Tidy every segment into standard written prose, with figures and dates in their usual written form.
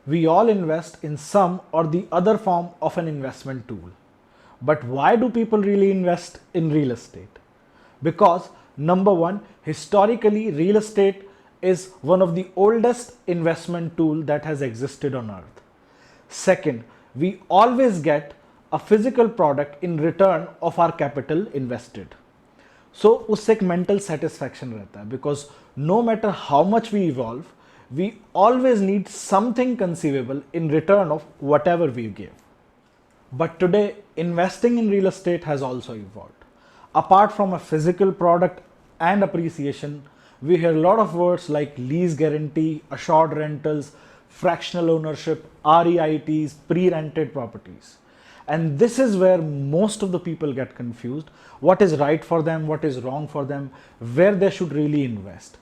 We all invest in some or the other form of an investment tool. But why do people really invest in real estate? Because number one, historically, real estate is one of the oldest investment tool that has existed on earth. Second, we always get a physical product in return of our capital invested. So उससे एक mental satisfaction रहता है because no matter how much we evolve, we always need something conceivable in return of whatever we give. But today, investing in real estate has also evolved. Apart from a physical product and appreciation, we hear a lot of words like lease guarantee, assured rentals, fractional ownership, REITs, pre-rented properties. And this is where most of the people get confused. What is right for them, what is wrong for them, where they should really invest.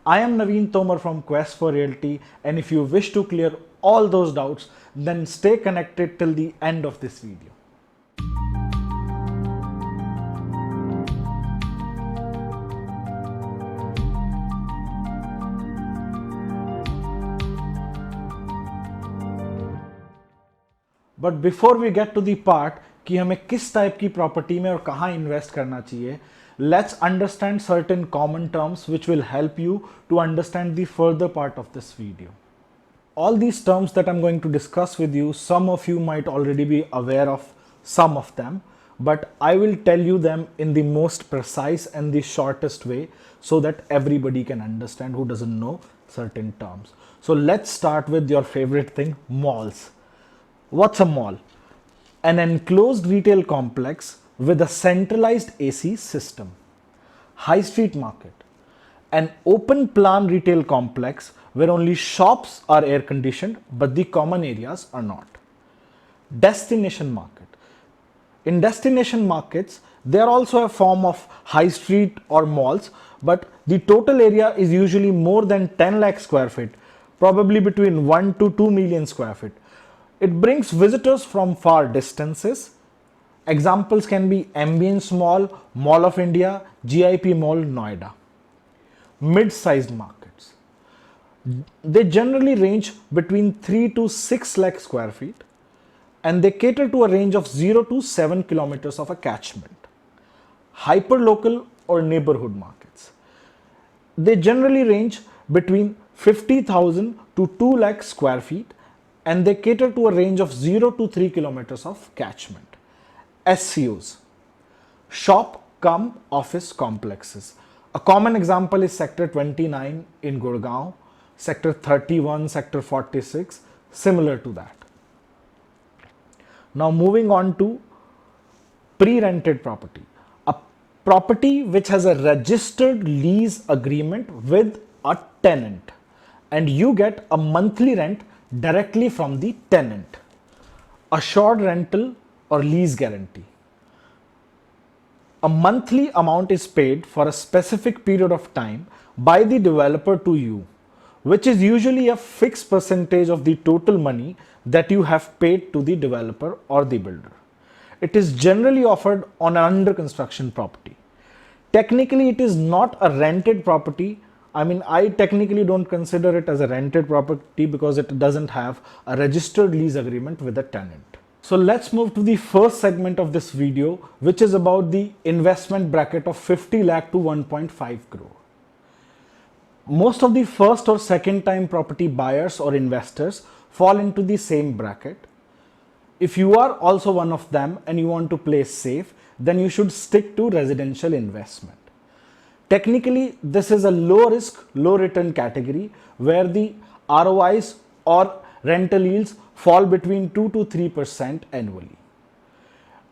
I am Naveen Tomar from Quest for Realty, and if you wish to clear all those doubts, then stay connected till the end of this video. But before we get to the part कि हमें किस type की property में और कहाँ invest करना चाहिए, let's understand certain common terms which will help you to understand the further part of this video. All these terms that I'm going to discuss with you, some of you might already be aware of some of them, but I will tell you them in the most precise and the shortest way so that everybody can understand who doesn't know certain terms. So let's start with your favorite thing, malls. What's a mall? An enclosed retail complex with a centralized AC system. High street market. An open plan retail complex where only shops are air conditioned but the common areas are not. Destination market. In destination markets, they are also a form of high street or malls, but the total area is usually more than 10 lakh square feet, probably between 1 to 2 million square feet. It brings visitors from far distances. Examples can be Ambience Mall, Mall of India, GIP Mall, Noida. Mid-sized markets. They generally range between 3 to 6 lakh square feet and they cater to a range of 0 to 7 kilometers of a catchment. Hyperlocal or neighborhood markets. They generally range between 50,000 to 2 lakh square feet and they cater to a range of 0 to 3 kilometers of catchment. SCOs, shop cum office complexes. A common example is Sector 29 in Gurgaon, Sector 31, Sector 46, similar to that. Now moving on to pre-rented property. A property which has a registered lease agreement with a tenant and you get a monthly rent directly from the tenant. Assured rental or lease guarantee. A monthly amount is paid for a specific period of time by the developer to you, which is usually a fixed percentage of the total money that you have paid to the developer or the builder. It is generally offered on an under construction property. Technically, it is not a rented property. I technically don't consider it as a rented property because it doesn't have a registered lease agreement with a tenant. So let's move to the first segment of this video, which is about the investment bracket of 50 lakh to 1.5 crore. Most of the first or second time property buyers or investors fall into the same bracket. If you are also one of them and you want to play safe, then you should stick to residential investment. Technically, this is a low risk, low return category where the ROIs or rental yields fall between 2 to 3% annually.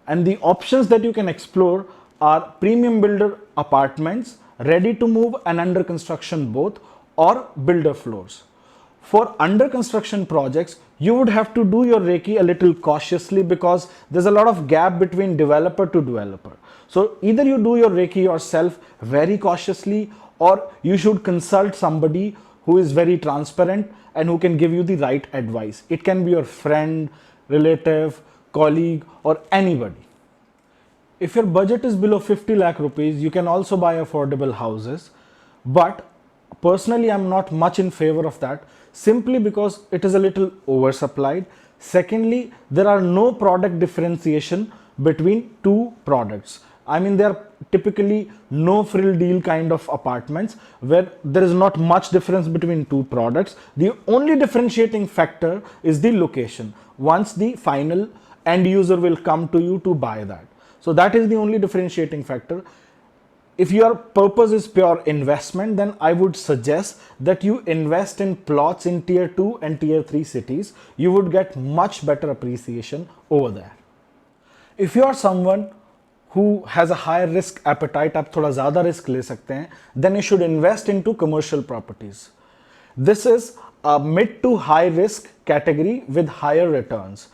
And the options that you can explore are premium builder apartments, ready to move and under construction both, or builder floors. For under construction projects, you would have to do your Reiki a little cautiously because there's a lot of gap between developer to developer. So either you do your Reiki yourself very cautiously or you should consult somebody who is very transparent and who can give you the right advice. It can be your friend, relative, colleague or anybody. If your budget is below 50 lakh rupees, you can also buy affordable houses. But personally, I'm not much in favor of that simply because it is a little oversupplied. Secondly, there are no product differentiation between two products. I mean, there are typically no frill deal kind of apartments where there is not much difference between two products. The only differentiating factor is the location. Once the final end user will come to you to buy that. So that is the only differentiating factor. If your purpose is pure investment, then I would suggest that you invest in plots in tier 2 and tier 3 cities. You would get much better appreciation over there. If you are someone who has a higher risk appetite, आप थोड़ा ज़्यादा risk ले सकते हैं, then you should invest into commercial properties. This is a mid to high risk category with higher returns.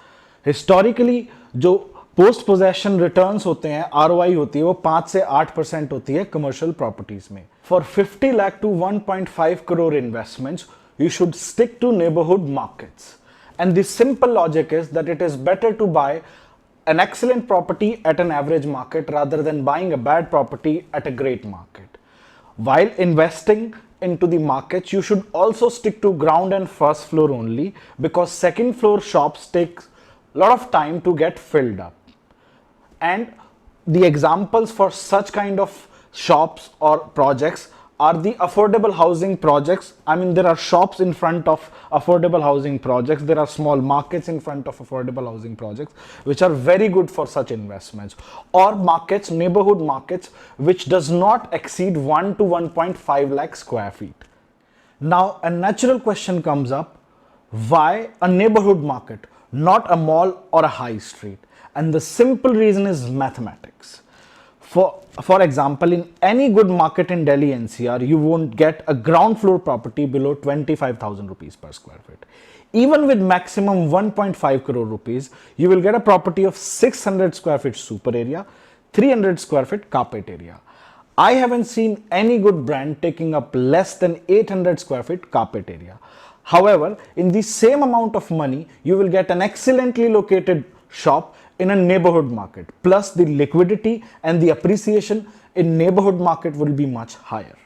Historically, जो post possession returns होते हैं, ROI होती है, वो 5 से 8% होती है कमर्शियल प्रॉपर्टीज में. For 50 lakh to 1.5 crore investments, you should stick to neighbourhood markets. And the simple logic is that it is better to buy an excellent property at an average market rather than buying a bad property at a great market. While investing into the markets, you should also stick to ground and first floor only, because second floor shops take a lot of time to get filled up. And the examples for such kind of shops or projects are the affordable housing projects. I mean, there are shops in front of affordable housing projects. There are small markets in front of affordable housing projects, which are very good for such investments. Or markets, neighborhood markets, which does not exceed 1 to 1.5 lakh square feet. Now, a natural question comes up: why a neighborhood market, not a mall or a high street? And the simple reason is mathematics. For example, in any good market in Delhi NCR, you won't get a ground floor property below 25,000 rupees per square feet. Even with maximum 1.5 crore rupees, you will get a property of 600 square feet super area, 300 square feet carpet area. I haven't seen any good brand taking up less than 800 square feet carpet area. However, in the same amount of money, you will get an excellently located shop in a neighborhood market, plus the liquidity and the appreciation in neighborhood market will be much higher.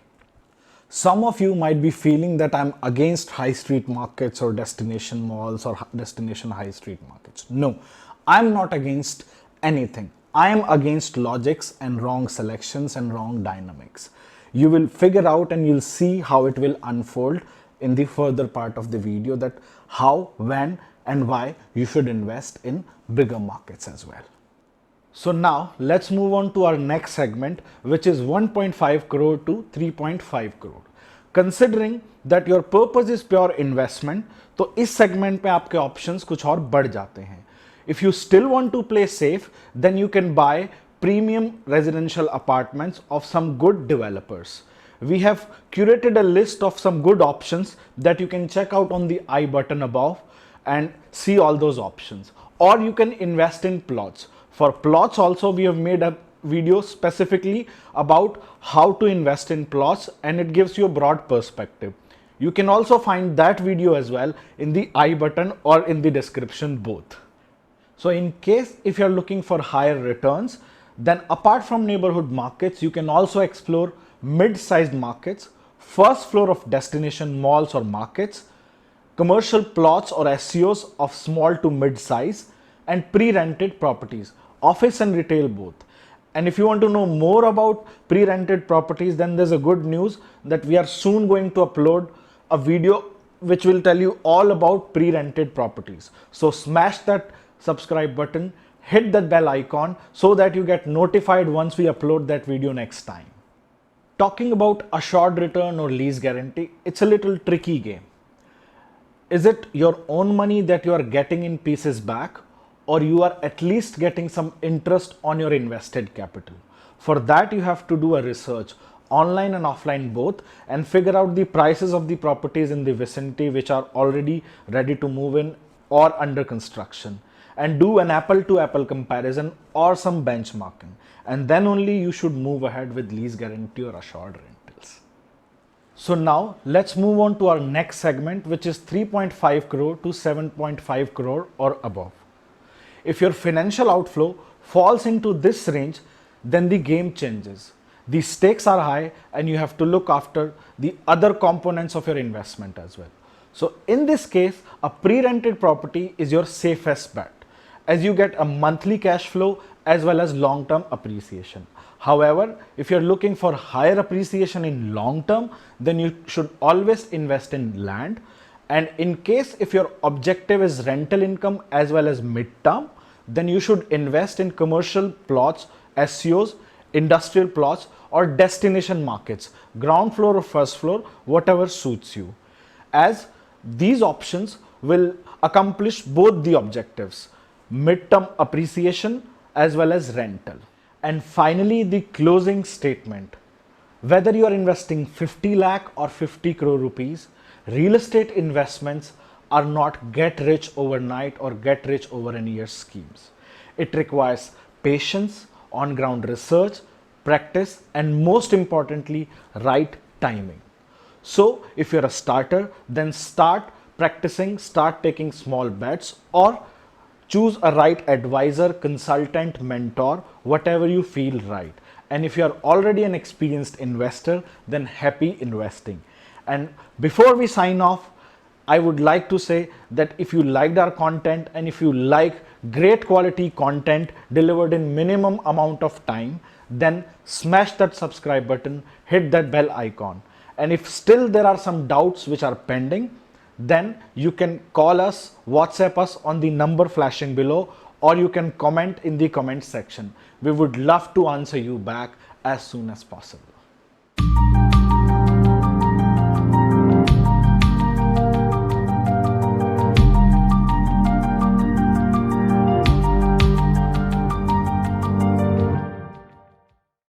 Some of you might be feeling that I'm against high street markets or destination malls or destination high street markets. No, I'm not against anything. I am against logics and wrong selections and wrong dynamics. You will figure out and you'll see how it will unfold in the further part of the video, that how, when and why you should invest in bigger markets as well. So now let's move on to our next segment, which is 1.5 crore to 3.5 crore. Considering that your purpose is pure investment, तो इस segment पे आपके options कुछ और बढ़ जाते हैं. If you still want to play safe, then you can buy premium residential apartments of some good developers. We have curated a list of some good options that you can check out on the I button above and see all those options. Or you can invest in plots. For plots also, we have made a video specifically about how to invest in plots, and it gives you a broad perspective. You can also find that video as well in the I button or in the description both. So in case if you're looking for higher returns, then apart from neighborhood markets, you can also explore mid-sized markets, first floor of destination malls or markets, commercial plots or SEOs of small to mid-size, and pre-rented properties, office and retail both. And if you want to know more about pre-rented properties, then there's a good news that we are soon going to upload a video which will tell you all about pre-rented properties. So smash that subscribe button, hit that bell icon so that you get notified once we upload that video next time. Talking about assured return or lease guarantee, it's a little tricky game. Is it your own money that you are getting in pieces back, or you are at least getting some interest on your invested capital? For that, you have to do a research, online and offline both, and figure out the prices of the properties in the vicinity which are already ready to move in or under construction, and do an apple to apple comparison or some benchmarking, and then only you should move ahead with lease guarantee or assured rentals. So now let's move on to our next segment, which is 3.5 crore to 7.5 crore or above. If your financial outflow falls into this range, then the game changes. The stakes are high and you have to look after the other components of your investment as well. So in this case, a pre-rented property is your safest bet, as you get a monthly cash flow as well as long-term appreciation. However, if you're looking for higher appreciation in long term, then you should always invest in land. And in case if your objective is rental income as well as mid-term, then you should invest in commercial plots, SCOs, industrial plots, or destination markets, ground floor or first floor, whatever suits you, as these options will accomplish both the objectives, mid-term appreciation as well as rental. And finally, the closing statement. Whether you are investing 50 lakh or 50 crore rupees, real estate investments are not get rich overnight or get rich over a year schemes. It requires patience, on ground research, practice, and most importantly, right timing. So if you're a starter, then start practicing, start taking small bets, or choose a right advisor, consultant, mentor, whatever you feel right. And if you're already an experienced investor, then happy investing. And before we sign off, I would like to say that if you liked our content and if you like great quality content delivered in minimum amount of time, then smash that subscribe button, hit that bell icon. And if still there are some doubts which are pending, then you can call us, WhatsApp us on the number flashing below, or you can comment in the comment section. We would love to answer you back as soon as possible.